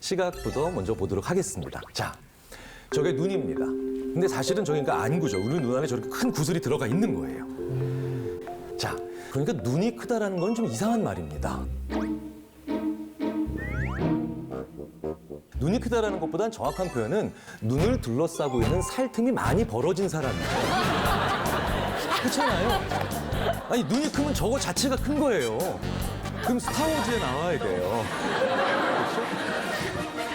시각부터 먼저 보도록 하겠습니다. 자, 저게 눈입니다. 근데 사실은 저기가 안구죠. 우리 눈 안에 저렇게 큰 구슬이 들어가 있는 거예요. 자, 그러니까 눈이 크다라는 건 좀 이상한 말입니다. 눈이 크다라는 것보단 정확한 표현은 눈을 둘러싸고 있는 살틈이 많이 벌어진 사람이에요. 그렇잖아요. 아니, 눈이 크면 저거 자체가 큰 거예요. 그럼 스타워즈에 나와야 돼요. 그렇죠?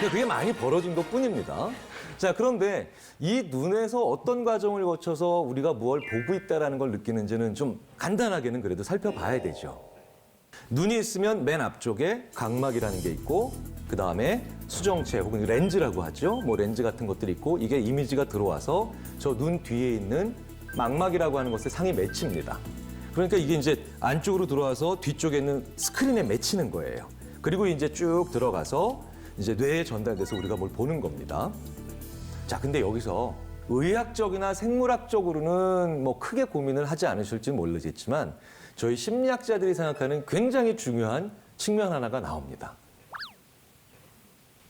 그게 많이 벌어진 것뿐입니다. 자, 그런데 이 눈에서 어떤 과정을 거쳐서 우리가 무엇을 보고 있다는 걸 느끼는지는 좀 간단하게는 그래도 살펴봐야 되죠. 눈이 있으면 맨 앞쪽에 각막이라는 게 있고 그 다음에 수정체 혹은 렌즈라고 하죠. 뭐 렌즈 같은 것들이 있고 이게 이미지가 들어와서 저 눈 뒤에 있는 망막이라고 하는 것에 상이 맺힙니다. 그러니까 이게 이제 안쪽으로 들어와서 뒤쪽에 있는 스크린에 맺히는 거예요. 그리고 이제 쭉 들어가서 이제 뇌에 전달돼서 우리가 뭘 보는 겁니다. 자, 근데 여기서 의학적이나 생물학적으로는 뭐 크게 고민을 하지 않으실지 모르겠지만 저희 심리학자들이 생각하는 굉장히 중요한 측면 하나가 나옵니다.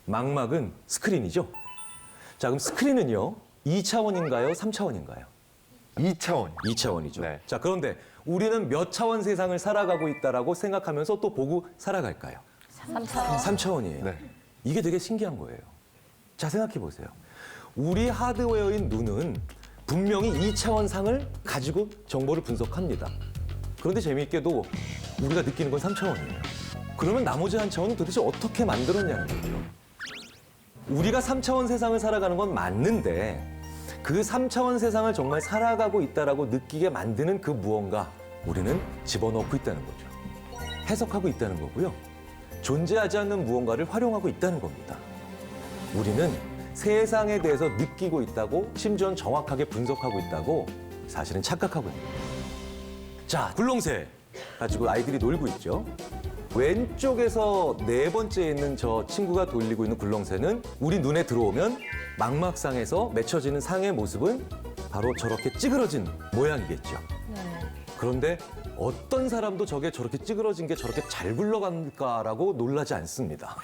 망막은 스크린이죠. 자, 그럼 스크린은요, 2차원인가요? 3차원인가요? 2차원. 2차원이죠. 네. 자, 그런데 우리는 몇 차원 세상을 살아가고 있다라고 생각하면서 또 보고 살아갈까요? 3차원. 3차원이에요. 네. 이게 되게 신기한 거예요. 자, 생각해 보세요. 우리 하드웨어인 눈은 분명히 2차원 상을 가지고 정보를 분석합니다. 그런데 재미있게도 우리가 느끼는 건 3차원이에요. 그러면 나머지 한 차원은 도대체 어떻게 만들었냐는 거죠. 우리가 3차원 세상을 살아가는 건 맞는데 그 3차원 세상을 정말 살아가고 있다라고 느끼게 만드는 그 무언가 우리는 집어넣고 있다는 거죠. 해석하고 있다는 거고요. 존재하지 않는 무언가를 활용하고 있다는 겁니다. 우리는 세상에 대해서 느끼고 있다고 심지어는 정확하게 분석하고 있다고 사실은 착각하고 있는 거예요. 자, 굴렁쇠 가지고 아이들이 놀고 있죠. 왼쪽에서 네 번째에 있는 저 친구가 돌리고 있는 굴렁쇠는 우리 눈에 들어오면 망막상에서 맺혀지는 상의 모습은 바로 저렇게 찌그러진 모양이겠죠. 그런데 어떤 사람도 저게 저렇게 찌그러진 게 저렇게 잘 굴러간다라고 놀라지 않습니다.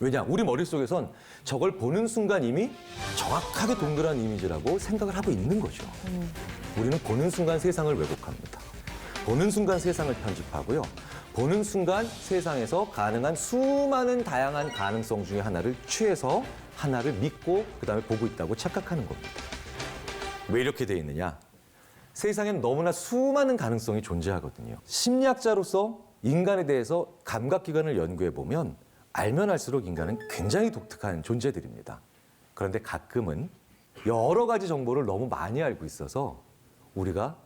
왜냐? 우리 머릿속에선 저걸 보는 순간 이미 정확하게 동그란 이미지라고 생각을 하고 있는 거죠. 우리는 보는 순간 세상을 왜곡합니다. 보는 순간 세상을 편집하고요. 보는 순간 세상에서 가능한 수많은 다양한 가능성 중에 하나를 취해서 하나를 믿고 그다음에 보고 있다고 착각하는 겁니다. 왜 이렇게 돼 있느냐? 세상엔 너무나 수많은 가능성이 존재하거든요. 심리학자로서 인간에 대해서 감각기관을 연구해 보면 알면 알수록 인간은 굉장히 독특한 존재들입니다. 그런데 가끔은 여러 가지 정보를 너무 많이 알고 있어서 우리가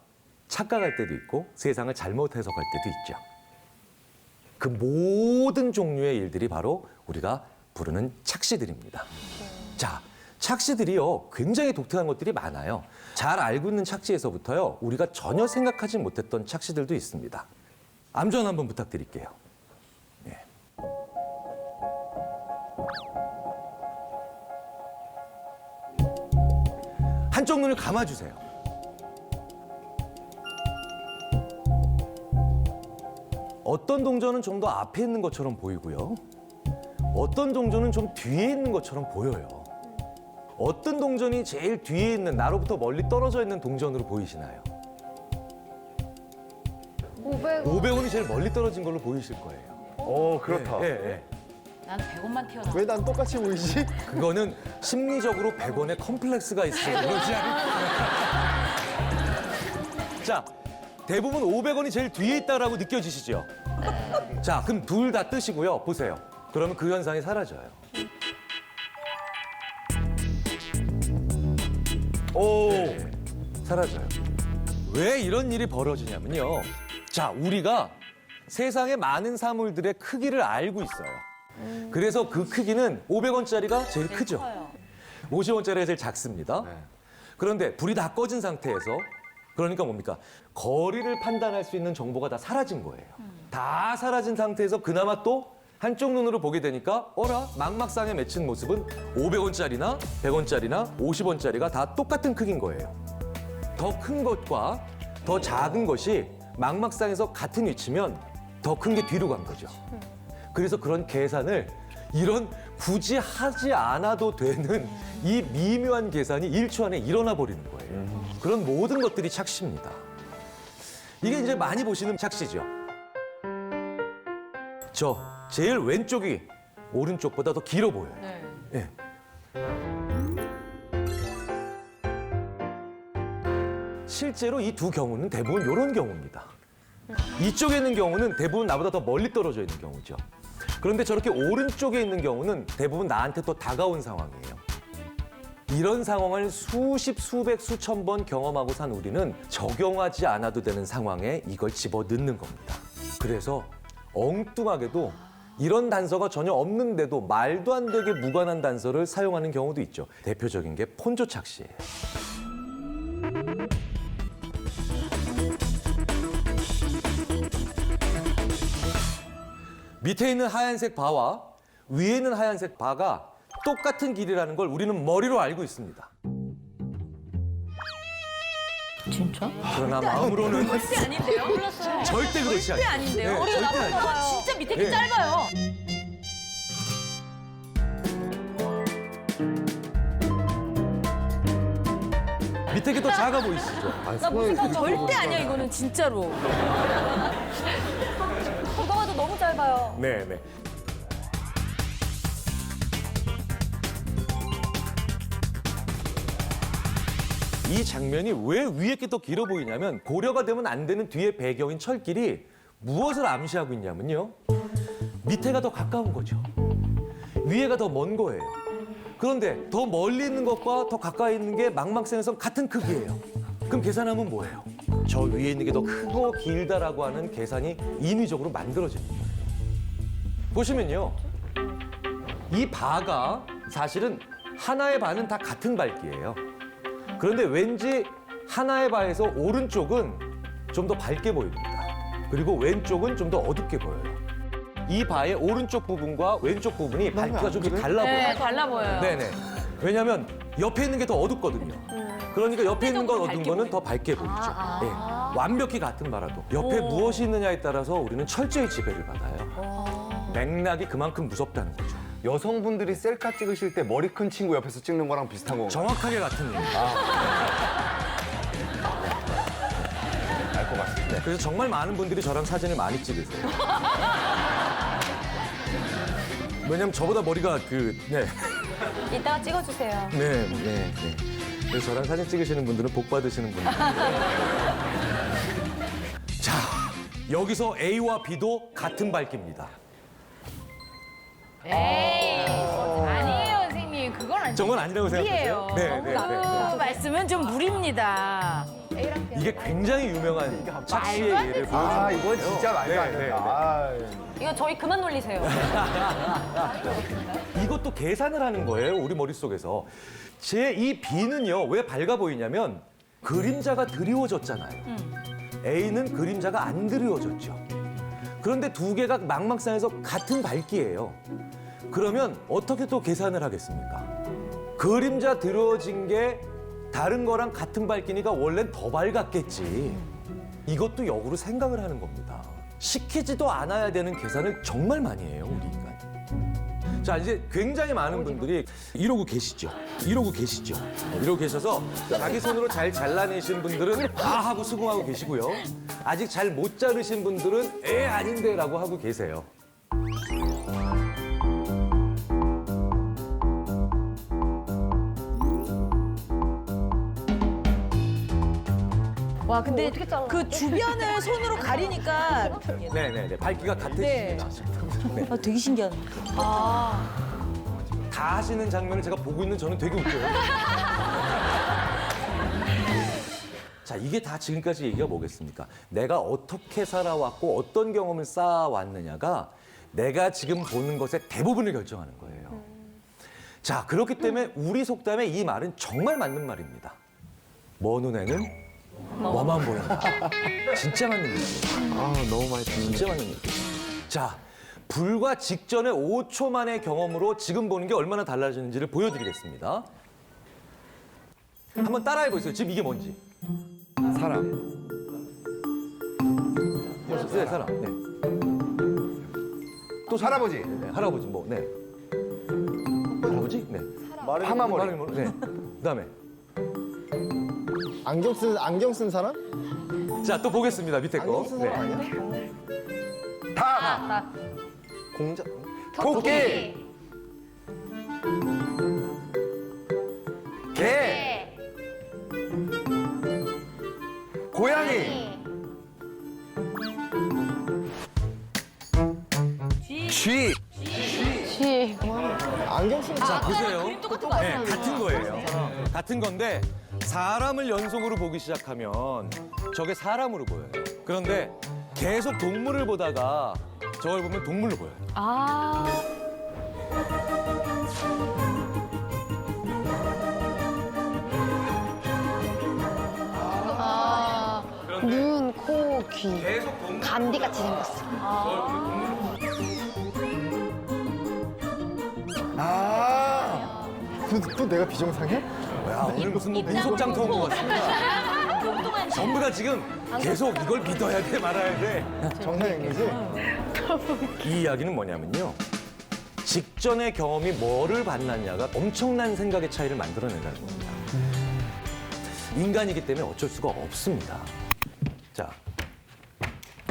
착각할 때도 있고 세상을 잘못 해석할 때도 있죠. 그 모든 종류의 일들이 바로 우리가 부르는 착시들입니다. 자, 착시들이요, 굉장히 독특한 것들이 많아요. 잘 알고 있는 착시에서부터요, 우리가 전혀 생각하지 못했던 착시들도 있습니다. 암전 한번 부탁드릴게요. 예. 한쪽 눈을 감아주세요. 어떤 동전은 좀 더 앞에 있는 것처럼 보이고요. 어떤 동전은 좀 뒤에 있는 것처럼 보여요. 어떤 동전이 제일 뒤에 있는, 나로부터 멀리 떨어져 있는 동전으로 보이시나요? 500원. 500원이 제일 멀리 떨어진 걸로 보이실 거예요. 그렇다. 예, 예. 난 100원만 태어났어. 왜 난 똑같이 보이지? 그거는 심리적으로 100원의 컴플렉스가 있어요. 그렇지 않을까? 자, 대부분 500원이 제일 뒤에 있다라고 느껴지시죠? 자, 그럼 둘 다 뜨시고요. 보세요. 그러면 그 현상이 사라져요. 네, 사라져요. 왜 이런 일이 벌어지냐면요. 자, 우리가 세상의 많은 사물들의 크기를 알고 있어요. 그래서 그 크기는 500원짜리가 제일 크죠. 커요. 50원짜리가 제일 작습니다. 네. 그런데 불이 다 꺼진 상태에서 그러니까 뭡니까? 거리를 판단할 수 있는 정보가 다 사라진 거예요. 다 사라진 상태에서 그나마 또 한쪽 눈으로 보게 되니까 어라? 망막상에 맺힌 모습은 500원짜리나 100원짜리나 50원짜리가 다 똑같은 크기인 거예요. 더 큰 것과 더 작은 것이 망막상에서 같은 위치면 더 큰 게 뒤로 간 거죠. 그래서 그런 계산을 이런 굳이 하지 않아도 되는 이 미묘한 계산이 1초 안에 일어나 버리는 거예요. 그런 모든 것들이 착시입니다. 이게 이제 많이 보시는 착시죠. 저 제일 왼쪽이 오른쪽보다 더 길어 보여요. 네. 예. 실제로 이 두 경우는 대부분 이런 경우입니다. 이쪽에 있는 경우는 대부분 나보다 더 멀리 떨어져 있는 경우죠. 그런데 저렇게 오른쪽에 있는 경우는 대부분 나한테 또 다가온 상황이에요. 이런 상황을 수십, 수백, 수천 번 경험하고 산 우리는 적용하지 않아도 되는 상황에 이걸 집어넣는 겁니다. 그래서 엉뚱하게도 이런 단서가 전혀 없는데도 말도 안 되게 무관한 단서를 사용하는 경우도 있죠. 대표적인 게 폰조 착시예요. 밑에 있는 하얀색 바와 위에 있는 하얀색 바가 똑같은 길이라는 걸 우리는 머리로 알고 있습니다. 진짜? 그러나 마음으로는 절대 아닌데요? 몰랐어요. 절대 그렇지 않아요. 절대 아닌데요? 네, 우리가 절대 나쁜 아니에요. 거 봐요. 진짜 밑에 게 네. 짧아요. 밑에 게 더 작아 보이시죠? 나 무슨 거 절대 아니야 이거는 진짜로. 누가 봐도 너무 짧아요. 네, 네. 이 장면이 왜 위에 게 더 길어 보이냐면 고려가 되면 안 되는 뒤에 배경인 철길이 무엇을 암시하고 있냐면요. 밑에가 더 가까운 거죠. 위에가 더 먼 거예요. 그런데 더 멀리 있는 것과 더 가까이 있는 게 망망생에서 같은 크기예요. 그럼 계산하면 뭐예요? 저 위에 있는 게 더 크고 길다라고 하는 계산이 인위적으로 만들어지는 거예요. 보시면요. 이 바가 사실은 하나의 바는 다 같은 밝기예요. 그런데 왠지 하나의 바에서 오른쪽은 좀 더 밝게 보입니다. 그리고 왼쪽은 좀 더 어둡게 보여요. 이 바의 오른쪽 부분과 왼쪽 부분이 밝기가 좀 달라 보여요. 네, 달라 보여요. 네네. 왜냐하면 옆에 있는 게 더 어둡거든요. 그러니까 옆에 있는 건 어두운 밝게 거는 더 밝게 보이죠. 네. 완벽히 같은 바라도 옆에 무엇이 있느냐에 따라서 우리는 철저히 지배를 받아요. 맥락이 그만큼 무섭다는 거죠. 여성분들이 셀카 찍으실 때 머리 큰 친구 옆에서 찍는 거랑 비슷한 건가요? 정확하게 같은 얘기. 알 것 같습니다. 그래서 정말 많은 분들이 저랑 사진을 많이 찍으세요. 왜냐면 저보다 머리가 네. 이따가 찍어주세요. 네. 그래서 저랑 사진 찍으시는 분들은 복 받으시는 분들. 자, 여기서 A와 B도 같은 밝기입니다. 에이, 아니에요, 선생님. 그건 아니에요. 저건 아니라고 생각하세요? 무리예요. 네. 그 말씀은 좀 무리입니다. 이게 굉장히 유명한 착시의 말도 안 예를 되지. 보여주는 아, 이건 진짜 말도 안 된다. 아, 이거 저희 그만 놀리세요. 이것도 계산을 하는 거예요, 우리 머릿속에서. 제 이 B는요, 왜 밝아 보이냐면 그림자가 드리워졌잖아요. A는 그림자가 안 드리워졌죠. 그런데 두 개가 망망상에서 같은 밝기예요. 그러면 어떻게 또 계산을 하겠습니까? 그림자 드러워진 게 다른 거랑 같은 밝기니까 원래는 더 밝았겠지. 이것도 역으로 생각을 하는 겁니다. 시키지도 않아야 되는 계산을 정말 많이 해요, 우리 인간. 자, 이제 굉장히 많은 분들이 이러고 계시죠. 이러고 계셔서 자기 손으로 잘 잘라내신 분들은 아 하고 수긍하고 계시고요. 아직 잘 못 자르신 분들은 아닌데 라고 하고 계세요. 와 근데 그 주변을 손으로 가리니까 네네네. 밝기가 같으십니다. 되게 신기하네. 다 하시는 장면을 제가 보고 있는 저는 되게 웃겨요. 자, 이게 다 지금까지 얘기가 뭐겠습니까? 내가 어떻게 살아왔고 어떤 경험을 쌓아왔느냐가 내가 지금 보는 것의 대부분을 결정하는 거예요. 자, 그렇기 때문에 우리 속담에 이 말은 정말 맞는 말입니다. 먼 눈에는 뭐만 보인다. 진짜 맞는 얘기예요. 아, 너무 많이 듣는데. 진짜 맞는 얘기예요. 자, 불과 직전의 5초 만의 경험으로 지금 보는 게 얼마나 달라지는지를 보여드리겠습니다. 한번 따라해 보세요. 지금 이게 뭔지. 사람. 네, 사람. 네. 또 할아버지. 네, 할아버지 뭐. 네. 파마머리. 네. 그다음에 안경 쓴 사람? 자, 또 보겠습니다. 밑에 거. 안경 쓴 사람 아니야? 닭, 공자. 토끼, 개, 고양이, 쥐. 안경 쓴 자, 보세요. 그림 똑같은 거 아니야? 네, 같은 거예요. 같은 건데 사람을 연속으로 보기 시작하면 저게 사람으로 보여요. 그런데 계속 동물을 보다가 저걸 보면 동물로 보여요. 아. 눈, 코, 귀. 감기같이 생겼어. 아. 또 내가 비정상이야? 야, 오늘 무슨 뭐 민속장터 온 것 같습니다. 전부 다 지금 계속 이걸 믿어야 돼 말아야 돼. 정상인 거지? 이 이야기는 뭐냐면요. 직전의 경험이 뭐를 받느냐가 엄청난 생각의 차이를 만들어낸다는 겁니다. 인간이기 때문에 어쩔 수가 없습니다. 자,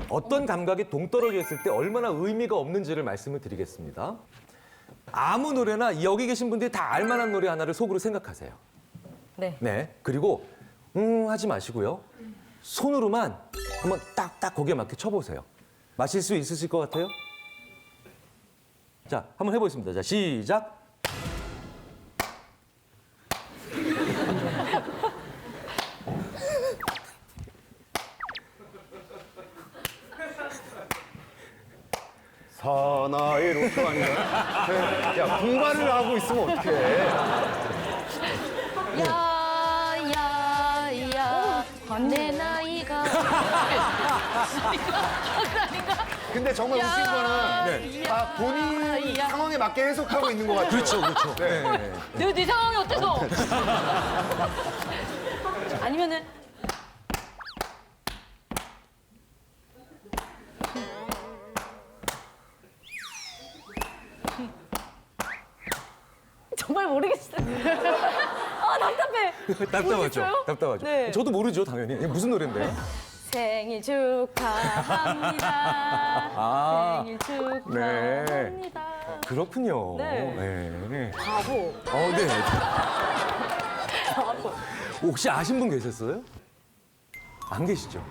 어떤 감각이 동떨어져 있을 때 얼마나 의미가 없는지를 말씀을 드리겠습니다. 아무 노래나 여기 계신 분들이 다 알만한 노래 하나를 속으로 생각하세요. 네. 네. 그리고 하지 마시고요. 손으로만 한번 딱딱 거기에 맞게 쳐보세요. 마실 수 있으실 것 같아요? 자, 한번 해보겠습니다. 자, 시작. 사나이 로또 아닌가요? 네. 야, 분발을 하고 있으면 어떡해. 야야야 내 나이가 근데 정말 웃긴 거는 네. 다 본인 상황에 맞게 해석하고 있는 것 같아요. 그렇죠, 그렇죠. 네. 네 상황이 어때서? 아니면은 정말 모르겠어요. 아 답답해. 답답하죠? 모르겠어요? 답답하죠? 네. 저도 모르죠, 당연히. 이게 무슨 노래인데요? 생일 축하합니다. 아, 생일 축하합니다. 그렇군요. 네. 네. 바보. 네. 혹시 아신 분 계셨어요? 안 계시죠?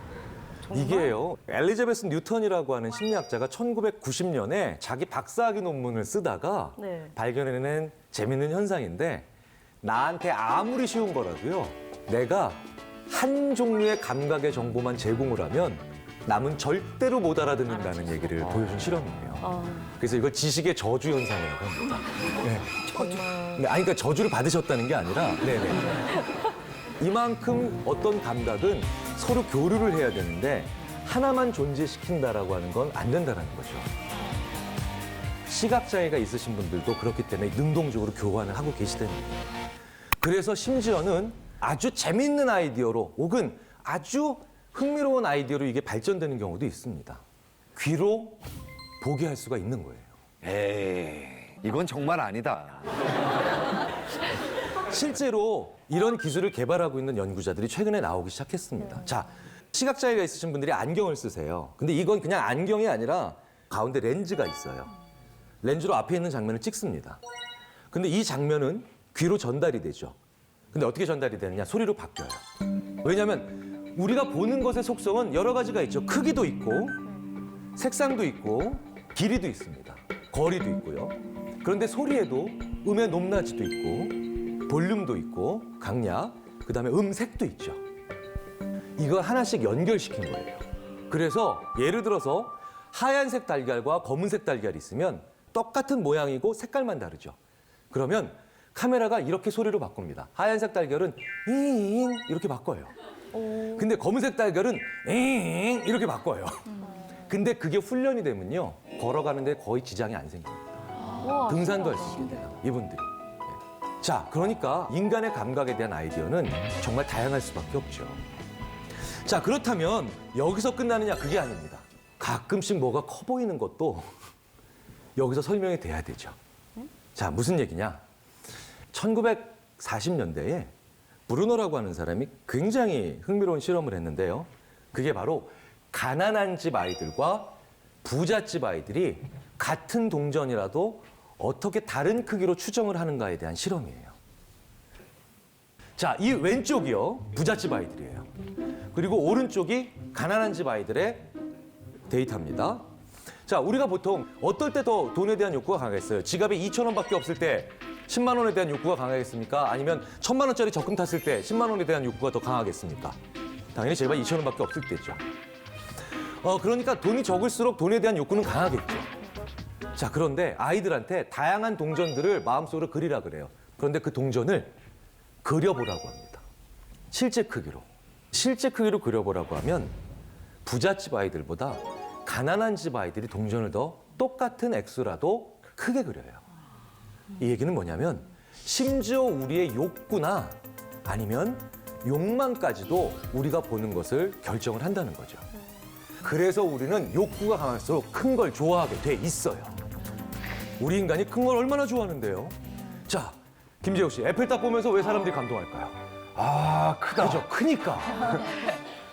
이게요, 엘리자베스 뉴턴이라고 하는 심리학자가 1990년에 자기 박사학위 논문을 쓰다가 네. 발견해낸 재밌는 현상인데, 나한테 아무리 쉬운 거라도요, 내가 한 종류의 감각의 정보만 제공을 하면 남은 절대로 못 알아듣는다는 얘기를 보여준 실험이에요. 그래서 이걸 지식의 저주 현상이라고 합니다. 네. 네, 아니, 그러니까 저주를 받으셨다는 게 아니라, 네네. 이만큼 어떤 감각은 서로 교류를 해야 되는데 하나만 존재시킨다라고 하는 건 안 된다는 거죠. 시각장애가 있으신 분들도 그렇기 때문에 능동적으로 교환을 하고 계시다는 거예요. 그래서 심지어는 아주 재밌는 아이디어로 혹은 아주 흥미로운 아이디어로 이게 발전되는 경우도 있습니다. 귀로 보게 할 수가 있는 거예요. 에이, 이건 정말 아니다. 실제로 이런 기술을 개발하고 있는 연구자들이 최근에 나오기 시작했습니다. 자, 시각장애가 있으신 분들이 안경을 쓰세요. 근데 이건 그냥 안경이 아니라 가운데 렌즈가 있어요. 렌즈로 앞에 있는 장면을 찍습니다. 근데 이 장면은 귀로 전달이 되죠. 근데 어떻게 전달이 되느냐? 소리로 바뀌어요. 왜냐하면 우리가 보는 것의 속성은 여러 가지가 있죠. 크기도 있고, 색상도 있고, 길이도 있습니다. 거리도 있고요. 그런데 소리에도 음의 높낮이도 있고, 볼륨도 있고, 강약, 그다음에 음색도 있죠. 이걸 하나씩 연결시킨 거예요. 그래서 예를 들어서 하얀색 달걀과 검은색 달걀이 있으면 똑같은 모양이고 색깔만 다르죠. 그러면 카메라가 이렇게 소리로 바꿉니다. 하얀색 달걀은 잉 이렇게 바꿔요. 근데 검은색 달걀은 잉 이렇게 바꿔요. 근데 그게 훈련이 되면요, 걸어가는데 거의 지장이 안 생깁니다. 등산도 할 수 있게 돼요, 이분들이. 네. 자, 그러니까 인간의 감각에 대한 아이디어는 정말 다양할 수밖에 없죠. 자, 그렇다면 여기서 끝나느냐? 그게 아닙니다. 가끔씩 뭐가 커 보이는 것도 여기서 설명이 돼야 되죠. 자, 무슨 얘기냐? 1940년대에 브루노라고 하는 사람이 굉장히 흥미로운 실험을 했는데요. 그게 바로 가난한 집 아이들과 부잣집 아이들이 같은 동전이라도 어떻게 다른 크기로 추정을 하는가에 대한 실험이에요. 자, 이 왼쪽이요, 부잣집 아이들이에요. 그리고 오른쪽이 가난한 집 아이들의 데이터입니다. 자, 우리가 보통 어떨 때 더 돈에 대한 욕구가 강하겠어요? 지갑에 2,000원밖에 없을 때 10만 원에 대한 욕구가 강하겠습니까? 아니면 1,000만 원짜리 적금 탔을 때 10만 원에 대한 욕구가 더 강하겠습니까? 당연히 제발 2,000원밖에 없을 때죠. 그러니까 돈이 적을수록 돈에 대한 욕구는 강하겠죠. 자, 그런데 아이들한테 다양한 동전들을 마음속으로 그리라 그래요. 그런데 그 동전을 그려보라고 합니다. 실제 크기로. 실제 크기로 그려보라고 하면 부잣집 아이들보다 가난한 집 아이들이 동전을 더 똑같은 액수라도 크게 그려요. 이 얘기는 뭐냐면 심지어 우리의 욕구나 아니면 욕망까지도 우리가 보는 것을 결정을 한다는 거죠. 그래서 우리는 욕구가 강할수록 큰 걸 좋아하게 돼 있어요. 우리 인간이 큰 걸 얼마나 좋아하는데요. 자, 김재욱 씨, 에펠탑 보면서 왜 사람들이 감동할까요? 아, 크다. 그죠? 크니까.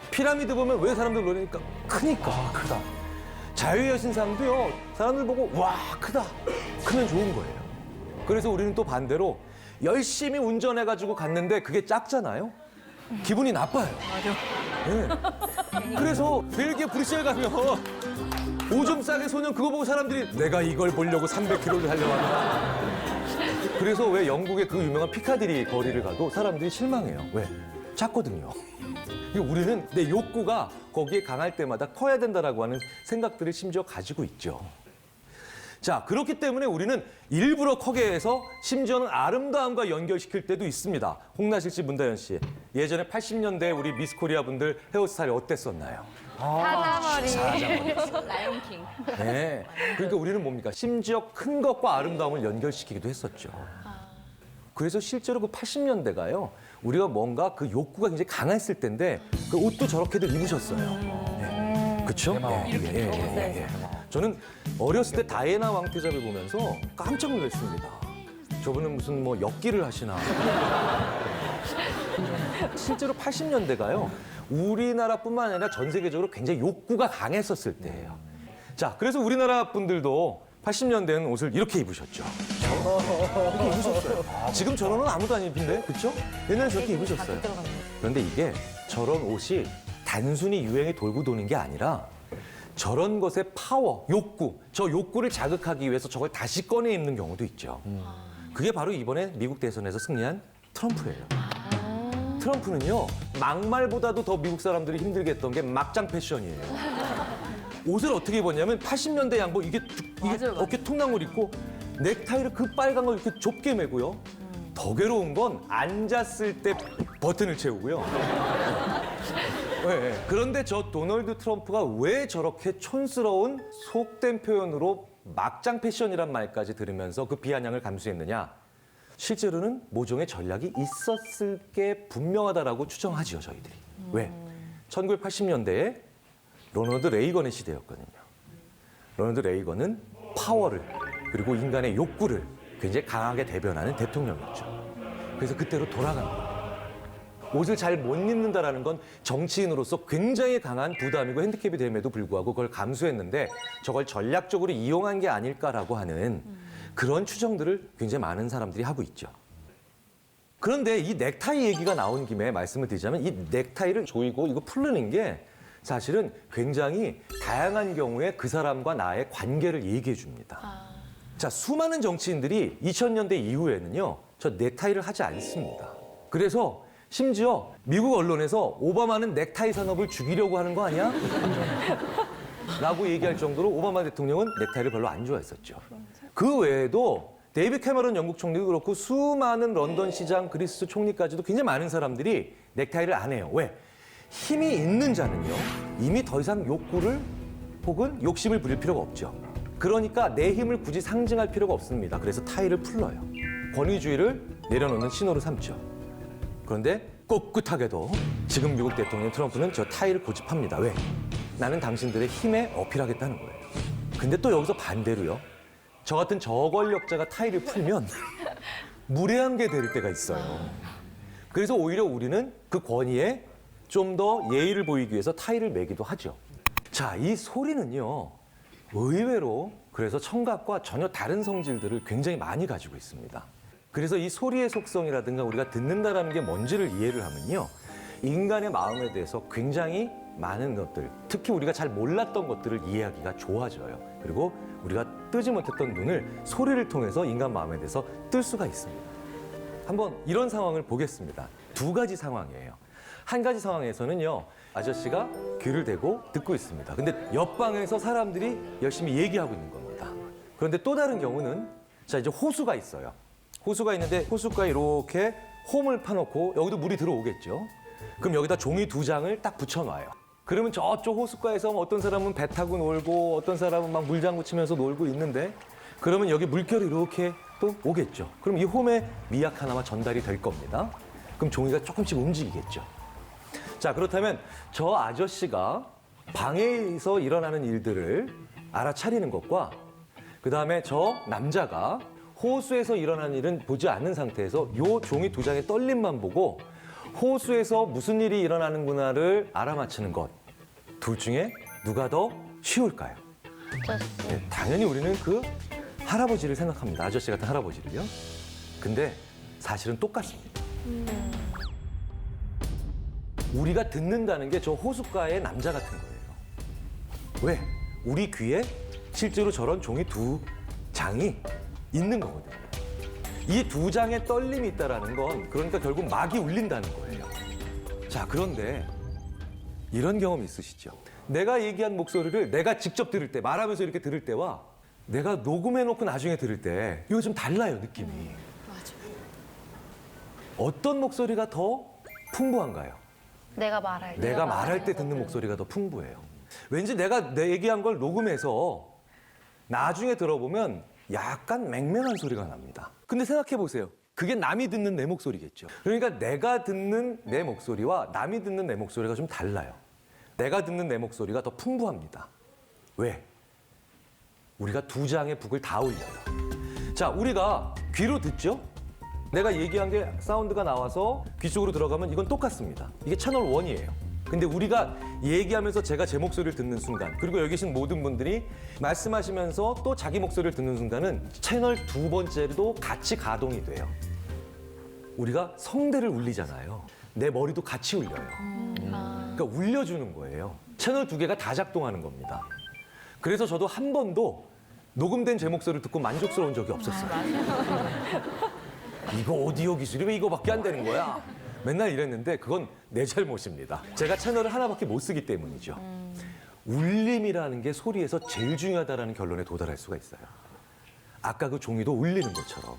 피라미드 보면 왜 사람들 놀라니까? 크니까. 크다. 자유의 여신상도요, 사람들 보고 와, 크다. 크면 좋은 거예요. 그래서 우리는 또 반대로 열심히 운전해가지고 갔는데 그게 작잖아요. 기분이 나빠요. 맞아. 네. 그래서 벨기에 브뤼셀 가면 오줌 싸게 소년 그거 보고 사람들이 내가 이걸 보려고 300km를 달려왔나. 그래서 왜 영국의 그 유명한 피카디리 거리를 가도 사람들이 실망해요. 왜? 작거든요. 우리는 내 욕구가 거기에 강할 때마다 커야 된다라고 하는 생각들을 심지어 가지고 있죠. 자, 그렇기 때문에 우리는 일부러 커게 해서 심지어는 아름다움과 연결시킬 때도 있습니다. 홍나실 씨, 문다현 씨. 예전에 80년대 우리 미스 코리아 분들 헤어스타일이 어땠었나요? 사자머리. 라이온킹. 네. 그러니까 우리는 뭡니까? 심지어 큰 것과 아름다움을 연결시키기도 했었죠. 그래서 실제로 그 80년대가요. 우리가 뭔가 그 욕구가 굉장히 강했을 때인데 그 옷도 저렇게들 입으셨어요. 네. 그쵸? 예. 저는 어렸을 때 다이애나 왕태자를 보면서 깜짝 놀랐습니다. 저분은 무슨 뭐 엿기를 하시나. 실제로 80년대가요. 우리나라뿐만 아니라 전 세계적으로 굉장히 욕구가 강했었을 때예요. 자, 그래서 우리나라 분들도 80년대는 옷을 이렇게 입으셨죠. 이렇게 입으셨어요. 지금 저런 옷 아무도 안 입힌데, 그렇죠? 옛날에 저렇게 입으셨어요. 그런데 이게 저런 옷이 단순히 유행이 돌고 도는 게 아니라 저런 것의 파워, 욕구, 저 욕구를 자극하기 위해서 저걸 다시 꺼내 입는 경우도 있죠. 그게 바로 이번에 미국 대선에서 승리한 트럼프예요. 트럼프는요, 막말보다도 더 미국 사람들이 힘들게 했던 게 막장 패션이에요. 옷을 어떻게 입었냐면 80년대 양복 이게 어깨 통나물 입고 넥타이를 그 빨간 걸 이렇게 좁게 매고요. 더 괴로운 건 앉았을 때 버튼을 채우고요. 네. 그런데 저 도널드 트럼프가 왜 저렇게 촌스러운 속된 표현으로 막장 패션이란 말까지 들으면서 그 비아냥을 감수했느냐? 실제로는 모종의 전략이 있었을 게 분명하다라고 추정하지요, 저희들이. 왜? 1980년대에 로널드 레이건의 시대였거든요. 로널드 레이건은 파워를 그리고 인간의 욕구를 굉장히 강하게 대변하는 대통령이었죠. 그래서 그때로 돌아간 거예요. 옷을 잘 못 입는다라는 건 정치인으로서 굉장히 강한 부담이고 핸디캡이 됨에도 불구하고 그걸 감수했는데 저걸 전략적으로 이용한 게 아닐까라고 하는 그런 추정들을 굉장히 많은 사람들이 하고 있죠. 그런데 이 넥타이 얘기가 나온 김에 말씀을 드리자면 이 넥타이를 조이고 이거 풀르는 게 사실은 굉장히 다양한 경우에 그 사람과 나의 관계를 얘기해 줍니다. 자, 수많은 정치인들이 2000년대 이후에는요, 저 넥타이를 하지 않습니다. 그래서 심지어 미국 언론에서 오바마는 넥타이 산업을 죽이려고 하는 거 아니야? 라고 얘기할 정도로 오바마 대통령은 넥타이를 별로 안 좋아했었죠. 그 외에도 데이비드 캐머런 영국 총리도 그렇고 수많은 런던 시장, 그리스 총리까지도 굉장히 많은 사람들이 넥타이를 안 해요. 왜? 힘이 있는 자는요, 이미 더 이상 욕구를 혹은 욕심을 부릴 필요가 없죠. 그러니까 내 힘을 굳이 상징할 필요가 없습니다. 그래서 타이를 풀러요. 권위주의를 내려놓는 신호로 삼죠. 그런데 꿋꿋하게도 지금 미국 대통령 트럼프는 저 타이를 고집합니다. 왜? 나는 당신들의 힘에 어필하겠다는 거예요. 근데 또 여기서 반대로요. 저 같은 저권력자가 타이를 풀면 무례한 게 될 때가 있어요. 그래서 오히려 우리는 그 권위에 좀 더 예의를 보이기 위해서 타이를 매기도 하죠. 자, 이 소리는요, 의외로 그래서 청각과 전혀 다른 성질들을 굉장히 많이 가지고 있습니다. 그래서 이 소리의 속성이라든가 우리가 듣는다라는 게 뭔지를 이해를 하면요, 인간의 마음에 대해서 굉장히 많은 것들, 특히 우리가 잘 몰랐던 것들을 이해하기가 좋아져요. 그리고 우리가 뜨지 못했던 눈을 소리를 통해서 인간 마음에 대해서 뜰 수가 있습니다. 한번 이런 상황을 보겠습니다. 두 가지 상황이에요. 한 가지 상황에서는요, 아저씨가 귀를 대고 듣고 있습니다. 근데 옆방에서 사람들이 열심히 얘기하고 있는 겁니다. 그런데 또 다른 경우는, 자, 이제 호수가 있어요. 호수가 있는데 호숫가에 이렇게 홈을 파놓고 여기도 물이 들어오겠죠. 그럼 여기다 종이 2장을 딱 붙여놔요. 그러면 저쪽 호숫가에서 어떤 사람은 배 타고 놀고 어떤 사람은 막 물장구 치면서 놀고 있는데, 그러면 여기 물결이 이렇게 또 오겠죠. 그럼 이 홈에 미약 하나만 전달이 될 겁니다. 그럼 종이가 조금씩 움직이겠죠. 자, 그렇다면 저 아저씨가 방에서 일어나는 일들을 알아차리는 것과 그 다음에 저 남자가 호수에서 일어나는 일은 보지 않는 상태에서 요 종이 2장의 떨림만 보고 호수에서 무슨 일이 일어나는구나를 알아맞히는 것, 둘 중에 누가 더 쉬울까요? 네, 당연히 우리는 그 할아버지를 생각합니다. 아저씨 같은 할아버지를요. 근데 사실은 똑같습니다. 우리가 듣는다는 게 저 호숫가의 남자 같은 거예요. 왜? 우리 귀에 실제로 저런 종이 2장이 있는 거거든요. 이 2장의 떨림이 있다는 건 그러니까 결국 막이 울린다는 거예요. 자, 그런데 이런 경험 있으시죠? 내가 얘기한 목소리를 내가 직접 들을 때, 말하면서 이렇게 들을 때와 내가 녹음해놓고 나중에 들을 때 이거 좀 달라요, 느낌이. 맞아. 어떤 목소리가 더 풍부한가요? 내가 말할 때. 내가 말할 때 듣는 목소리가 더 풍부해요. 왠지 내가 내 얘기한 걸 녹음해서 나중에 들어보면 약간 맹맹한 소리가 납니다. 근데 생각해 보세요. 그게 남이 듣는 내 목소리겠죠. 그러니까 내가 듣는 내 목소리와 남이 듣는 내 목소리가 좀 달라요. 내가 듣는 내 목소리가 더 풍부합니다. 왜? 우리가 2장의 북을 다 올려요. 자, 우리가 귀로 듣죠? 내가 얘기한 게 사운드가 나와서 귀 속으로 들어가면 이건 똑같습니다. 이게 채널 1이에요. 근데 우리가 얘기하면서 제가 제 목소리를 듣는 순간, 그리고 여기 계신 모든 분들이 말씀하시면서 또 자기 목소리를 듣는 순간은 채널 2번째도 같이 가동이 돼요. 우리가 성대를 울리잖아요. 내 머리도 같이 울려요. 그러니까 울려주는 거예요. 채널 2개가 다 작동하는 겁니다. 그래서 저도 한 번도 녹음된 제 목소리를 듣고 만족스러운 적이 없었어요. 이거 오디오 기술이 왜 이거밖에 안 되는 거야? 맨날 이랬는데 그건 내 잘못입니다. 제가 채널을 하나밖에 못 쓰기 때문이죠. 울림이라는 게 소리에서 제일 중요하다는 결론에 도달할 수가 있어요. 아까 그 종이도 울리는 것처럼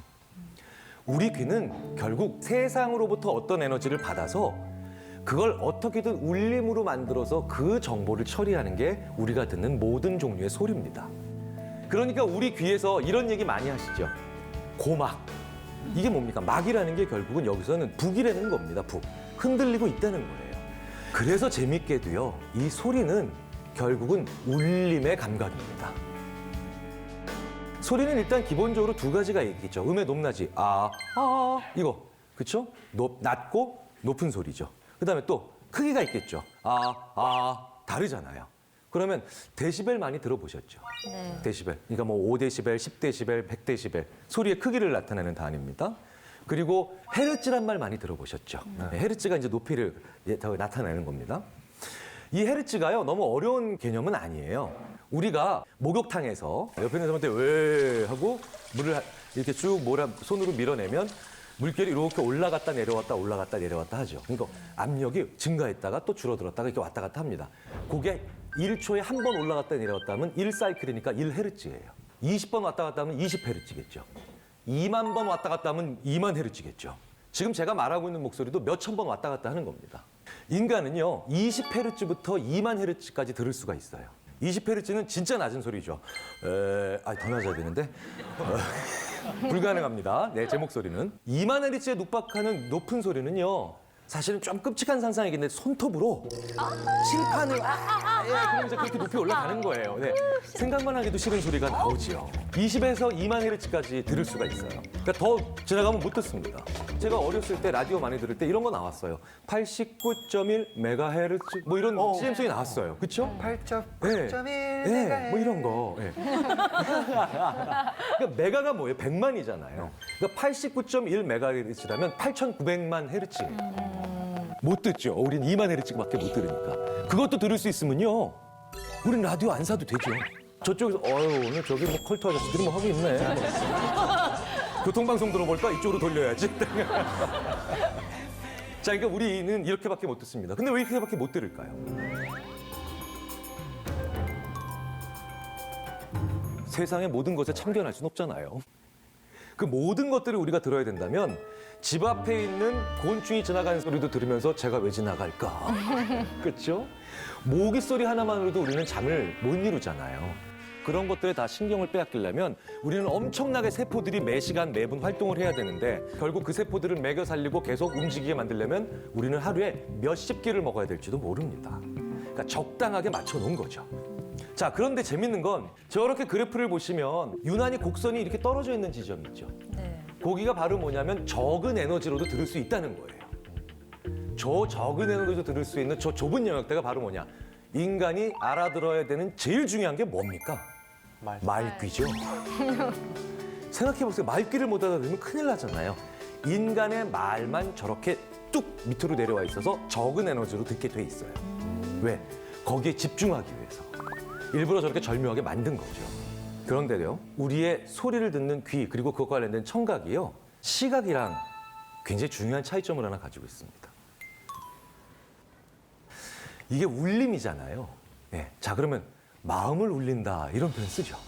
우리 귀는 결국 세상으로부터 어떤 에너지를 받아서 그걸 어떻게든 울림으로 만들어서 그 정보를 처리하는 게 우리가 듣는 모든 종류의 소리입니다. 그러니까 우리 귀에서 이런 얘기 많이 하시죠. 고막. 이게 뭡니까? 막이라는 게 결국은 여기서는 북이라는 겁니다. 북. 흔들리고 있다는 거예요. 그래서 재밌게도요, 이 소리는 결국은 울림의 감각입니다. 소리는 일단 기본적으로 2가지가 있겠죠. 음의 높낮이. 이거. 그쵸? 낮고 높은 소리죠. 그 다음에 또 크기가 있겠죠. 다르잖아요. 그러면 데시벨 많이 들어보셨죠? 네. 데시벨. 그러니까 뭐 5데시벨, 10데시벨, 100데시벨. 소리의 크기를 나타내는 단위입니다. 그리고 헤르츠란 말 많이 들어보셨죠? 네, 헤르츠가 이제 높이를 나타내는 겁니다. 이 헤르츠가요, 너무 어려운 개념은 아니에요. 우리가 목욕탕에서 옆에 있는 사람한테 왜 하고 물을 이렇게 쭉 손으로 밀어내면 물결이 이렇게 올라갔다 내려왔다 올라갔다 내려왔다 하죠. 그러니까 압력이 증가했다가 또 줄어들었다가 이렇게 왔다 갔다 합니다. 그게 1초에 한 번 올라갔다 내려왔다 하면 1사이클이니까 1헤르츠예요. 20번 왔다 갔다 하면 20헤르츠겠죠. 2만 번 왔다 갔다 하면 2만 헤르츠겠죠. 지금 제가 말하고 있는 목소리도 몇천 번 왔다 갔다 하는 겁니다. 인간은요, 20헤르츠부터 2만 헤르츠까지 들을 수가 있어요. 20헤르츠는 진짜 낮은 소리죠. 더 낮아야 되는데. 불가능합니다. 네, 제 목소리는. 2만 헤르츠에 육박하는 높은 소리는요, 사실은 좀 끔찍한 상상이긴 한데 손톱으로 칠판을 그러면서 그렇게 높이 올라가는 거예요. 네. 생각만 하기도 싫은 소리가 나오지요. 20에서 2만 헤르츠까지 들을 수가 있어요. 그러니까 더 지나가면 못 듣습니다. 제가 어렸을 때 라디오 많이 들을 때 이런 거 나왔어요. 89.1 메가헤르츠 뭐 이런 CM송이 나왔어요. 그렇죠? 8.1 네, 뭐 이런 거. 네. 그러니까 메가가 뭐예요? 100만이잖아요. 그러니까 89.1 메가헤르츠라면 8,900만 헤르츠. 못 듣죠. 우린 2만 헤르츠밖에 못 들으니까. 그것도 들을 수 있으면요. 우린 라디오 안 사도 되죠. 저쪽에서 오늘 저기 뭐 컬투 아저씨들이 뭐 하고 있네. 교통방송 들어볼까? 이쪽으로 돌려야지. 자, 그러니까 우리는 이렇게밖에 못 듣습니다. 근데 왜 이렇게밖에 못 들을까요? 세상의 모든 것에 참견할 수는 없잖아요. 그 모든 것들을 우리가 들어야 된다면 집 앞에 있는 곤충이 지나가는 소리도 들으면서 제가 왜 지나갈까? 그렇죠? 모기 소리 하나만으로도 우리는 잠을 못 이루잖아요. 그런 것들에 다 신경을 빼앗기려면 우리는 엄청나게 세포들이 매 시간 매분 활동을 해야 되는데 결국 그 세포들을 먹여 살리고 계속 움직이게 만들려면 우리는 하루에 몇십 끼를 먹어야 될지도 모릅니다. 그러니까 적당하게 맞춰 놓은 거죠. 자, 그런데 재밌는 건 저렇게 그래프를 보시면 유난히 곡선이 이렇게 떨어져 있는 지점이 있죠. 거기가 바로 뭐냐면 적은 에너지로도 들을 수 있다는 거예요. 저 적은 에너지로 들을 수 있는 저 좁은 영역대가 바로 뭐냐. 인간이 알아들어야 되는 제일 중요한 게 뭡니까? 말귀죠. 생각해보세요. 말귀를 못 알아들으면 큰일 나잖아요. 인간의 말만 저렇게 뚝 밑으로 내려와 있어서 적은 에너지로 듣게 돼 있어요. 왜? 거기에 집중하기 위해서. 일부러 저렇게 절묘하게 만든 거죠. 그런데요, 우리의 소리를 듣는 귀 그리고 그것과 관련된 청각이요, 시각이랑 굉장히 중요한 차이점을 하나 가지고 있습니다. 이게 울림이잖아요. 네. 자, 그러면 마음을 울린다 이런 표현 쓰죠.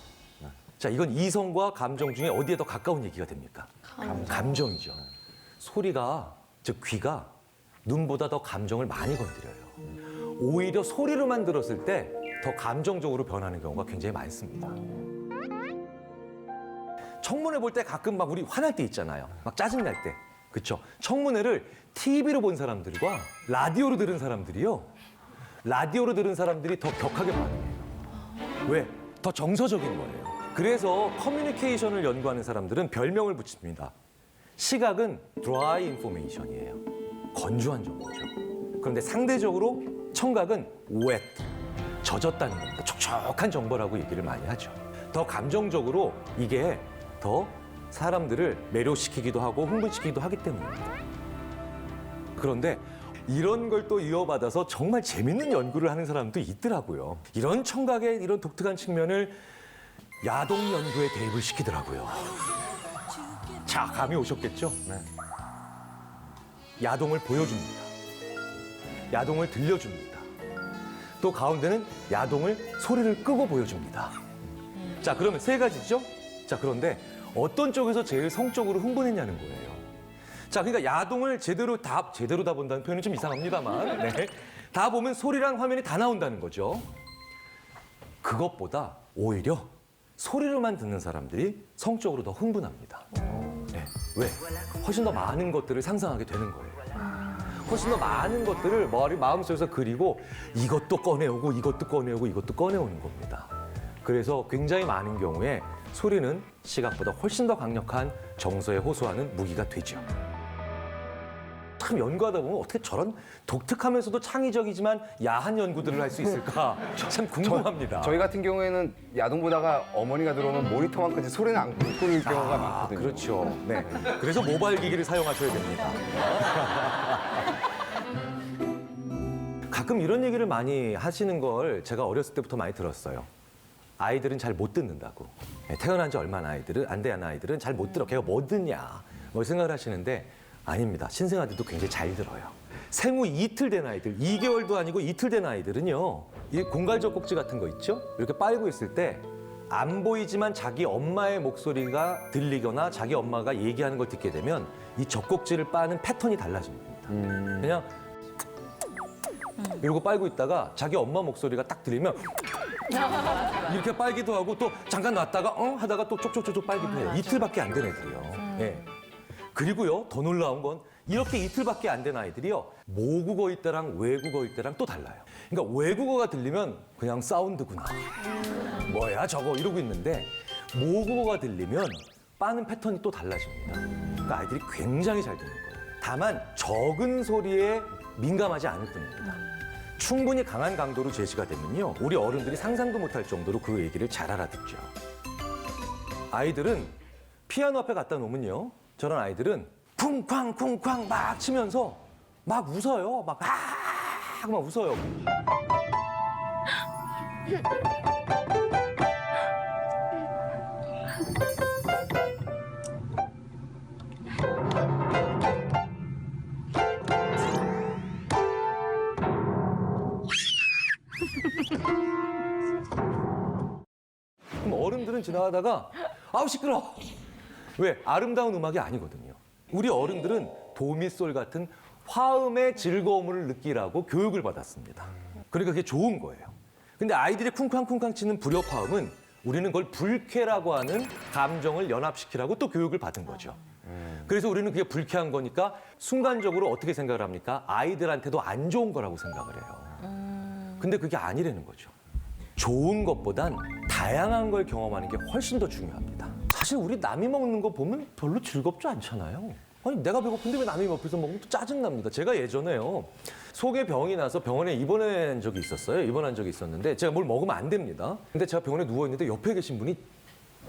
자, 이건 이성과 감정 중에 어디에 더 가까운 얘기가 됩니까? 감정이죠. 소리가, 즉 귀가 눈보다 더 감정을 많이 건드려요. 오히려 소리로만 들었을 때 더 감정적으로 변하는 경우가 굉장히 많습니다. 청문회 볼 때 가끔 막 우리 화날 때 있잖아요. 막 짜증날 때. 그렇죠? 청문회를 TV로 본 사람들과 라디오로 들은 사람들이요. 라디오로 들은 사람들이 더 격하게 반응해요. 왜? 더 정서적인 거예요. 그래서 커뮤니케이션을 연구하는 사람들은 별명을 붙입니다. 시각은 dry information이에요. 건조한 정보죠. 그런데 상대적으로 청각은 wet, 젖었다는 겁니다. 촉촉한 정보라고 얘기를 많이 하죠. 더 감정적으로 이게 더 사람들을 매료시키기도 하고 흥분시키기도 하기 때문입니다. 그런데 이런 걸 또 이어받아서 정말 재밌는 연구를 하는 사람도 있더라고요. 이런 청각의 이런 독특한 측면을 야동 연구에 대입을 시키더라고요. 자, 감이 오셨겠죠? 네. 야동을 보여줍니다. 야동을 들려줍니다. 또 가운데는 야동을 소리를 끄고 보여줍니다. 자, 그러면 세 가지죠? 자, 그런데 어떤 쪽에서 제일 성적으로 흥분했냐는 거예요. 자, 그러니까 야동을 제대로 다 본다는 표현은 좀 이상합니다만, 네. 다 보면 소리랑 화면이 다 나온다는 거죠. 그것보다 오히려 소리로만 듣는 사람들이 성적으로 더 흥분합니다. 네. 왜? 훨씬 더 많은 것들을 상상하게 되는 거예요. 훨씬 더 많은 것들을 마음속에서 그리고 이것도 꺼내오고 이것도 꺼내오고 이것도 꺼내오는 겁니다. 그래서 굉장히 많은 경우에 소리는 시각보다 훨씬 더 강력한 정서에 호소하는 무기가 되죠. 참 연구하다 보면 어떻게 저런 독특하면서도 창의적이지만 야한 연구들을 할 수 있을까 참 궁금합니다. 저희 같은 경우에는 야동 보다가 어머니가 들어오면 모니터만까지 소리는 안 끊을 경우가 많거든요. 그렇죠. 네. 그래서 모바일 기기를 사용하셔야 됩니다. 가끔 이런 얘기를 많이 하시는 걸 제가 어렸을 때부터 많이 들었어요. 아이들은 잘 못 듣는다고. 네, 태어난 지 얼마 안 된 아이들은 잘 못 들어. 걔가 뭐 듣냐. 뭐 생각을 하시는데 아닙니다. 신생아들도 굉장히 잘 들어요. 생후 이틀 된 아이들, 2개월도 아니고 이틀 된 아이들은요. 이 공갈 젖꼭지 같은 거 있죠? 이렇게 빨고 있을 때 안 보이지만 자기 엄마의 목소리가 들리거나 자기 엄마가 얘기하는 걸 듣게 되면 이 젖꼭지를 빠는 패턴이 달라집니다. 그냥 이러고 빨고 있다가 자기 엄마 목소리가 딱 들리면 이렇게 빨기도 하고 또 잠깐 놨다가 하다가 또 쪽쪽쪽쪽 빨기도 해요. 이틀밖에 안 된 애들이요. 예. 그리고요, 더 놀라운 건 이렇게 이틀밖에 안 된 아이들이요. 모국어일 때랑 외국어일 때랑 또 달라요. 그러니까 외국어가 들리면 그냥 사운드구나. 뭐야 저거 이러고 있는데 모국어가 들리면 빠는 패턴이 또 달라집니다. 그러니까 아이들이 굉장히 잘 듣는 거예요. 다만 적은 소리에 민감하지 않을 뿐입니다. 충분히 강한 강도로 제시가 되면요. 우리 어른들이 상상도 못할 정도로 그 얘기를 잘 알아듣죠. 아이들은 피아노 앞에 갖다 놓으면요. 저런 아이들은 쿵쾅쿵쾅 막 치면서 막 웃어요. 막 웃어요. 그럼 어른들은 지나가다가 아우 시끄러워. 왜? 아름다운 음악이 아니거든요. 우리 어른들은 도미솔 같은 화음의 즐거움을 느끼라고 교육을 받았습니다. 그러니까 그게 좋은 거예요. 근데 아이들이 쿵쾅쿵쾅 치는 불협화음은 우리는 그걸 불쾌라고 하는 감정을 연합시키라고 또 교육을 받은 거죠. 그래서 우리는 그게 불쾌한 거니까 순간적으로 어떻게 생각을 합니까? 아이들한테도 안 좋은 거라고 생각을 해요. 근데 그게 아니라는 거죠. 좋은 것보단 다양한 걸 경험하는 게 훨씬 더 중요합니다. 사실 우리 남이 먹는 거 보면 별로 즐겁지 않잖아요. 아니 내가 배고픈데 왜 남이 옆에서 먹으면 또 짜증납니다. 제가 예전에요. 속에 병이 나서 병원에 입원한 적이 있었어요. 입원한 적이 있었는데 제가 뭘 먹으면 안 됩니다. 근데 제가 병원에 누워있는데 옆에 계신 분이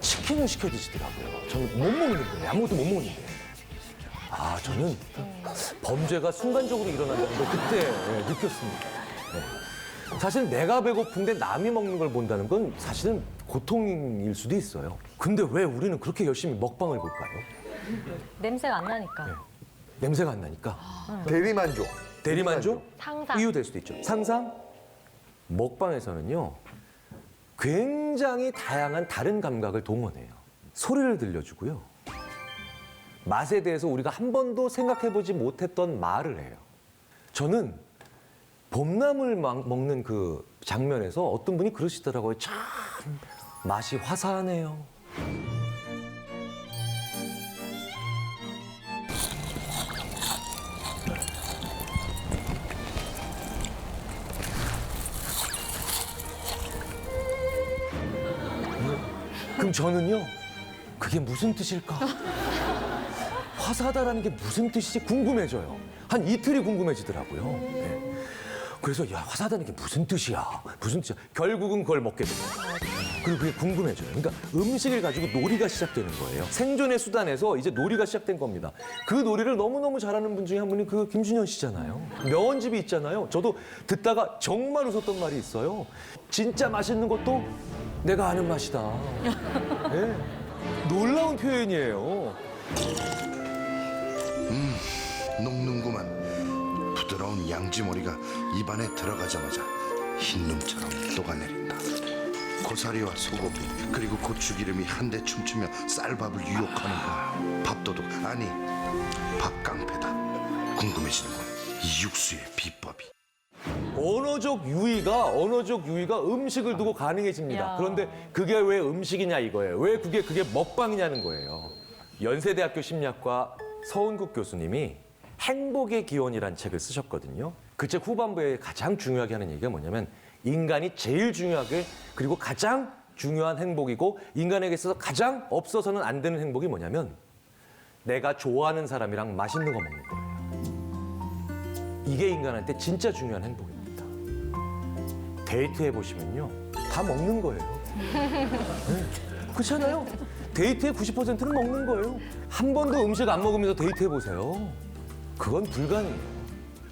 치킨을 시켜 드시더라고요. 저는 못 먹는 거예요. 아무것도 못 먹는데. 아 저는 범죄가 순간적으로 일어난다는 걸 그때 느꼈습니다. 네. 사실 내가 배고픈데 남이 먹는 걸 본다는 건 사실은 고통일 수도 있어요. 근데 왜 우리는 그렇게 열심히 먹방을 볼까요? 냄새가 안 나니까. 네. 냄새가 안 나니까. 대리만족. 대리만족? 상상. 이유 될 수도 있죠. 상상? 먹방에서는요. 굉장히 다양한 다른 감각을 동원해요. 소리를 들려주고요. 맛에 대해서 우리가 한 번도 생각해보지 못했던 말을 해요. 저는 봄나물 먹는 그 장면에서 어떤 분이 그러시더라고요. 참 맛이 화사하네요. 그럼 저는요, 그게 무슨 뜻일까? 화사하다라는 게 무슨 뜻이지 궁금해져요. 한 이틀이 궁금해지더라고요. 네. 그래서 야 화사하다는 게 무슨 뜻이야? 무슨 뜻이야? 결국은 그걸 먹게 됩니다. 그리고 그게 궁금해져요. 그러니까 음식을 가지고 놀이가 시작되는 거예요. 생존의 수단에서 이제 놀이가 시작된 겁니다. 그 놀이를 너무너무 잘하는 분 중에 한 분이 그 김준현 씨잖아요. 명언집이 있잖아요. 저도 듣다가 정말 웃었던 말이 있어요. 진짜 맛있는 것도 내가 아는 맛이다. 네. 놀라운 표현이에요. 녹는구만. 부드러운 양지머리가 입안에 들어가자마자 흰눈처럼 녹아내린다. 고사리와 소고기 그리고 고추기름이 한데 춤추며 쌀밥을 유혹하는군. 밥도둑 아니 밥깡패다. 궁금해지는군. 이 육수의 비법이. 언어적 유희가 음식을 두고 가능해집니다. 야. 그런데 그게 왜 음식이냐 이거예요. 왜 그게 먹방이냐는 거예요. 연세대학교 심리학과 서은국 교수님이 행복의 기원이라는 책을 쓰셨거든요. 그 책 후반부에 가장 중요하게 하는 얘기가 뭐냐면 인간이 제일 중요하게 그리고 가장 중요한 행복이고 인간에게 있어서 가장 없어서는 안 되는 행복이 뭐냐면 내가 좋아하는 사람이랑 맛있는 거 먹는 거예요. 이게 인간한테 진짜 중요한 행복입니다. 데이트해 보시면요. 다 먹는 거예요. 네. 그렇잖아요. 데이트의 90%는 먹는 거예요. 한 번도 음식 안 먹으면서 데이트해 보세요. 그건 불가능해요.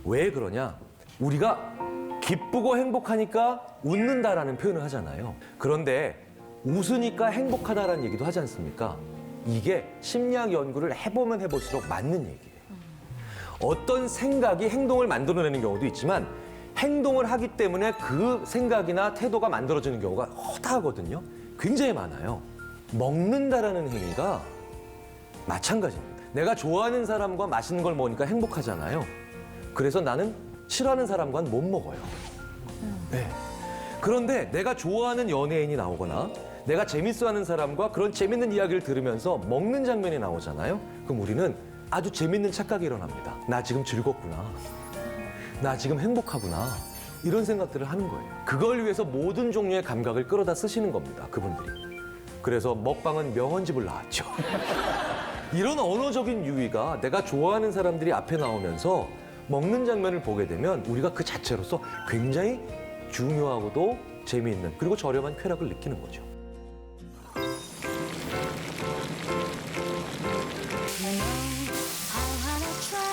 왜 그러냐? 우리가 기쁘고 행복하니까 웃는다라는 표현을 하잖아요. 그런데 웃으니까 행복하다라는 얘기도 하지 않습니까? 이게 심리학 연구를 해보면 해볼수록 맞는 얘기예요. 어떤 생각이 행동을 만들어내는 경우도 있지만 행동을 하기 때문에 그 생각이나 태도가 만들어지는 경우가 허다하거든요. 굉장히 많아요. 먹는다라는 행위가 마찬가지입니다. 내가 좋아하는 사람과 맛있는 걸 먹으니까 행복하잖아요. 그래서 나는 싫어하는 사람과는 못 먹어요. 네. 그런데 내가 좋아하는 연예인이 나오거나 내가 재밌어하는 사람과 그런 재밌는 이야기를 들으면서 먹는 장면이 나오잖아요. 그럼 우리는 아주 재밌는 착각이 일어납니다. 나 지금 즐겁구나. 나 지금 행복하구나. 이런 생각들을 하는 거예요. 그걸 위해서 모든 종류의 감각을 끌어다 쓰시는 겁니다. 그분들이. 그래서 먹방은 명언집을 나왔죠. 이런 언어적인 유희가 내가 좋아하는 사람들이 앞에 나오면서 먹는 장면을 보게 되면 우리가 그 자체로서 굉장히 중요하고도 재미있는 그리고 저렴한 쾌락을 느끼는 거죠. How hard I try,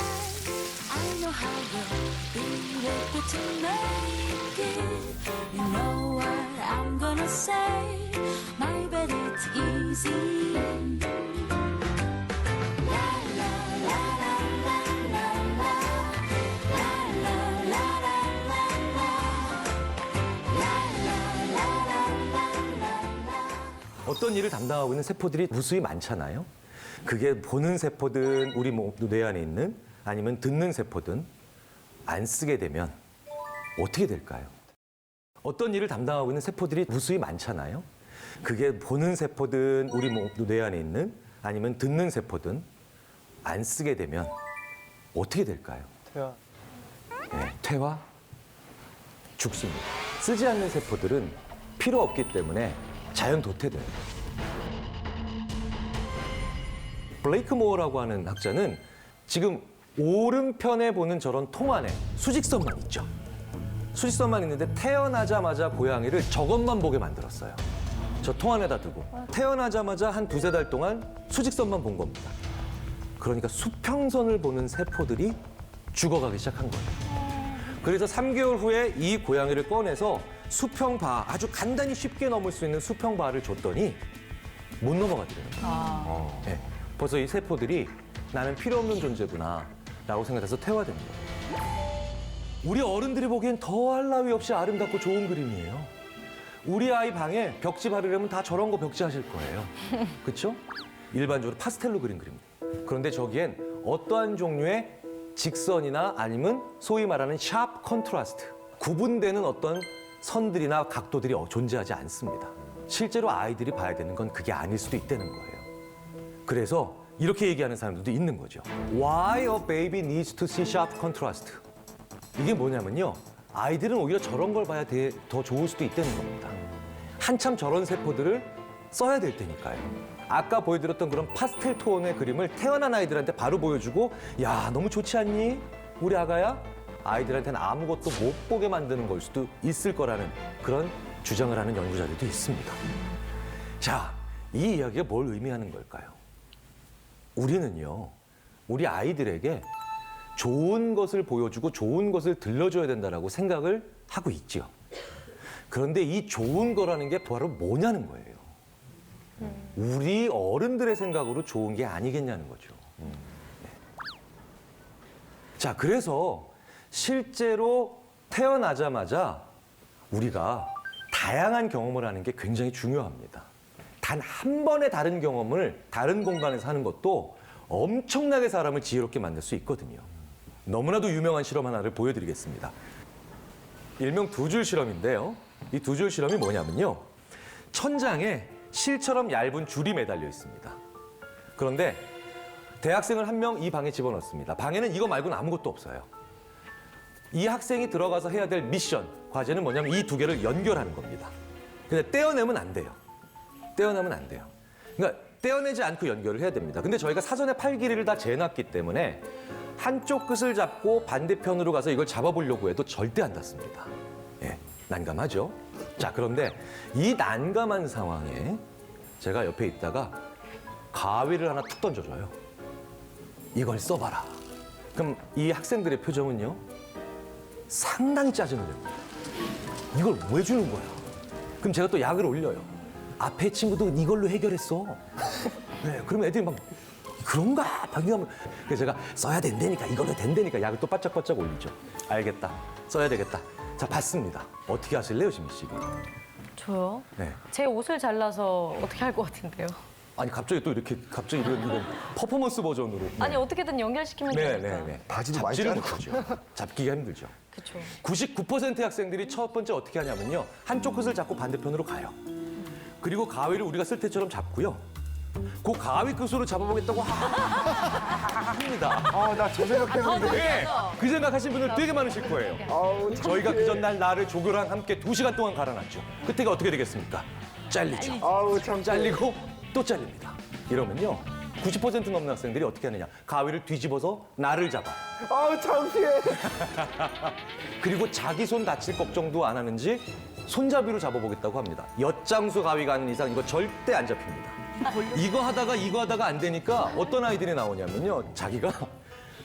I know how you'll be able to make it. You know what I'm gonna say, my bet it's easy. La la la la la la la, la la la la la la, la la la la la. 어떤 일을 담당하고 있는 세포들이 무수히 많잖아요. 그게 보는 세포든 우리 뇌 안에 있는 아니면 듣는 세포든 안 쓰게 되면 어떻게 될까요? 어떤 일을 담당하고 있는 세포들이 무수히 많잖아요. 그게 보는 세포든 우리 뇌 안에 있는 아니면 듣는 세포든 안 쓰게 되면 어떻게 될까요? 태아. 네, 퇴화, 죽습니다. 쓰지 않는 세포들은 필요 없기 때문에 자연 도태돼요. 블레이크 모어라고 하는 학자는 지금 오른편에 보는 저런 통 안에 수직선만 있죠. 수직선만 있는데 태어나자마자 고양이를 저것만 보게 만들었어요. 저 통 안에다 두고. 태어나자마자 한 두세 달 동안 수직선만 본 겁니다. 그러니까 수평선을 보는 세포들이 죽어가기 시작한 거예요. 그래서 3개월 후에 이 고양이를 꺼내서 수평바, 아주 간단히 쉽게 넘을 수 있는 수평바를 줬더니 못 넘어가더래요. 네. 벌써 이 세포들이 나는 필요 없는 존재구나 라고 생각해서 퇴화된 거예요. 우리 어른들이 보기엔 더할 나위 없이 아름답고 좋은 그림이에요. 우리 아이 방에 벽지 바르려면 다 저런 거 벽지 하실 거예요. 그렇죠? 일반적으로 파스텔로 그린 그림입니다. 그런데 저기엔 어떠한 종류의 직선이나 아니면 소위 말하는 샤프 컨트라스트, 구분되는 어떤 선들이나 각도들이 존재하지 않습니다. 실제로 아이들이 봐야 되는 건 그게 아닐 수도 있다는 거예요. 그래서 이렇게 얘기하는 사람들도 있는 거죠. Why a baby needs to see sharp contrast? 이게 뭐냐면요. 아이들은 오히려 저런 걸 봐야 더 좋을 수도 있다는 겁니다. 한참 저런 세포들을 써야 될 테니까요. 아까 보여드렸던 그런 파스텔 톤의 그림을 태어난 아이들한테 바로 보여주고 야, 너무 좋지 않니? 우리 아가야? 아이들한테는 아무것도 못 보게 만드는 걸 수도 있을 거라는 그런 주장을 하는 연구자들도 있습니다. 자, 이 이야기가 뭘 의미하는 걸까요? 우리는요, 우리 아이들에게 좋은 것을 보여주고 좋은 것을 들려줘야 된다라고 생각을 하고 있죠. 그런데 이 좋은 거라는 게 바로 뭐냐는 거예요. 우리 어른들의 생각으로 좋은 게 아니겠냐는 거죠. 네. 자, 그래서 실제로 태어나자마자 우리가 다양한 경험을 하는 게 굉장히 중요합니다. 단 한 번의 다른 경험을 다른 공간에서 하는 것도 엄청나게 사람을 지혜롭게 만들 수 있거든요. 너무나도 유명한 실험 하나를 보여드리겠습니다. 일명 두 줄 실험인데요. 이 두 줄 실험이 뭐냐면요. 천장에 실처럼 얇은 줄이 매달려 있습니다. 그런데 대학생을 한 명 이 방에 집어넣습니다. 방에는 이거 말고는 아무것도 없어요. 이 학생이 들어가서 해야 될 미션, 과제는 뭐냐면 이 두 개를 연결하는 겁니다. 근데 떼어내면 안 돼요. 떼어내면 안 돼요. 그러니까 떼어내지 않고 연결을 해야 됩니다. 근데 저희가 사전에 팔 길이를 다 재놨기 때문에 한쪽 끝을 잡고 반대편으로 가서 이걸 잡아보려고 해도 절대 안 닿습니다. 예, 난감하죠? 자, 그런데 이 난감한 상황에 제가 옆에 있다가 가위를 하나 툭 던져줘요. 이걸 써봐라. 그럼 이 학생들의 표정은요? 상당히 짜증을 냅니다. 이걸 왜 주는 거야? 그럼 제가 또 약을 올려요. 앞에 친구도 이걸로 해결했어. 네, 그러면 애들이 막 그런가? 방금 그래서 제가 써야 된다니까 이걸로 된다니까 약을 또 바짝바짝 올리죠. 알겠다. 써야 되겠다. 자, 봤습니다. 어떻게 하실래요, 지민 씨? 저요? 네. 제 옷을 잘라서 어떻게 할 것 같은데요? 아니 갑자기 또 이렇게 이런 퍼포먼스 버전으로. 네. 아니 어떻게든 연결시키면 네, 되니까. 네, 네. 바지도 많이 잡지를 짧고. 못하죠. 잡기가 힘들죠. 그렇죠. 99%의 학생들이 첫 번째 어떻게 하냐면요. 한쪽 끝을 잡고 반대편으로 가요. 그리고 가위를 우리가 쓸 때처럼 잡고요. 그 가위 끝으로 잡아보겠다고 하면 합니다. 아, 나 저 생각했는데. 네, 그 생각하신 분들 되게 많으실 거예요. 아우, 저희가 그 전날 나를 조교랑 함께 2시간 동안 갈아놨죠. 끝에가 어떻게 되겠습니까? 잘리죠. 아우, 참. 잘리고 또 잘립니다. 이러면요. 90% 넘는 학생들이 어떻게 하느냐. 가위를 뒤집어서 나를 잡아요. 아우, 창피해. 그리고 자기 손 다칠 걱정도 안 하는지 손잡이로 잡아보겠다고 합니다. 엿장수 가위가 아닌 이상 이거 절대 안 잡힙니다. 이거 하다가 안 되니까 어떤 아이들이 나오냐면요. 자기가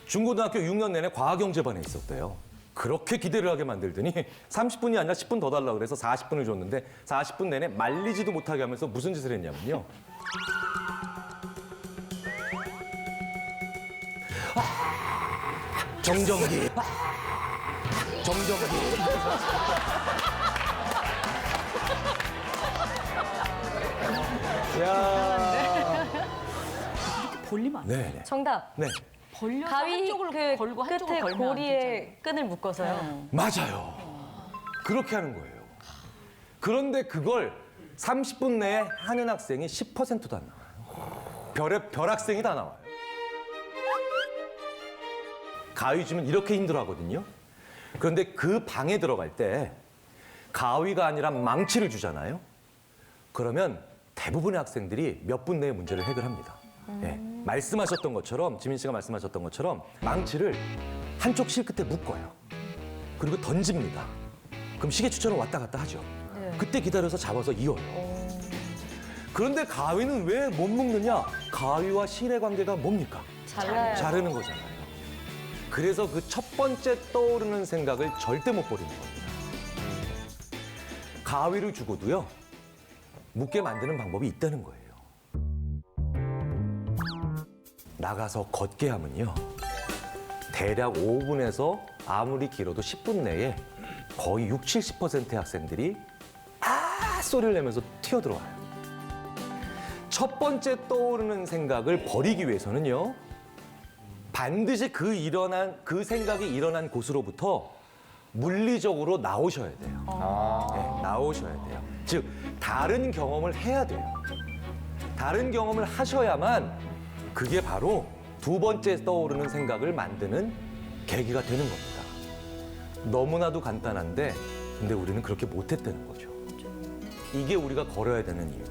중고등학교 6년 내내 과학영재반에 있었대요. 그렇게 기대를 하게 만들더니 30분이 아니라 10분 더 달라고 그래서 40분을 줬는데 40분 내내 말리지도 못하게 하면서 무슨 짓을 했냐면요. 정전기. 정전기. 야. 벌리면 안 돼. 네. 정답. 네. 벌려서 가위 한쪽을 그 걸고 한쪽을 끝에 걸면 안 고리에 끈을 묶어서요. 맞아요. 그렇게 하는 거예요. 그런데 그걸 30분 내에 하는 학생이 10%도 안 나와요. 별 학생이 다 나와요. 가위 주면 이렇게 힘들어 하거든요. 그런데 그 방에 들어갈 때 가위가 아니라 망치를 주잖아요. 그러면 대부분의 학생들이 몇 분 내에 문제를 해결합니다. 예, 말씀하셨던 것처럼, 지민 씨가 말씀하셨던 것처럼 망치를 한쪽 실 끝에 묶어요. 그리고 던집니다. 그럼 시계추처럼 왔다 갔다 하죠. 그때 기다려서 잡아서 이어요. 그런데 가위는 왜 못 묶느냐? 가위와 실의 관계가 뭡니까? 잘라요. 자르는 거잖아요. 그래서 그 첫 번째 떠오르는 생각을 절대 못 버리는 겁니다. 가위를 주고도요, 묶게 만드는 방법이 있다는 거예요. 나가서 걷게 하면요, 대략 5분에서 아무리 길어도 10분 내에 거의 60, 70%의 학생들이 소리를 내면서 튀어들어와요. 첫 번째 떠오르는 생각을 버리기 위해서는요, 반드시 그 생각이 일어난 곳으로부터 물리적으로 나오셔야 돼요. 네, 나오셔야 돼요. 즉, 다른 경험을 해야 돼요. 다른 경험을 하셔야만 그게 바로 두 번째 떠오르는 생각을 만드는 계기가 되는 겁니다. 너무나도 간단한데, 근데 우리는 그렇게 못했다는 거죠. 이게 우리가 걸어야 되는 이유.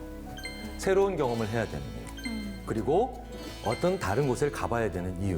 새로운 경험을 해야 되는 이유. 그리고 어떤 다른 곳을 가봐야 되는 이유.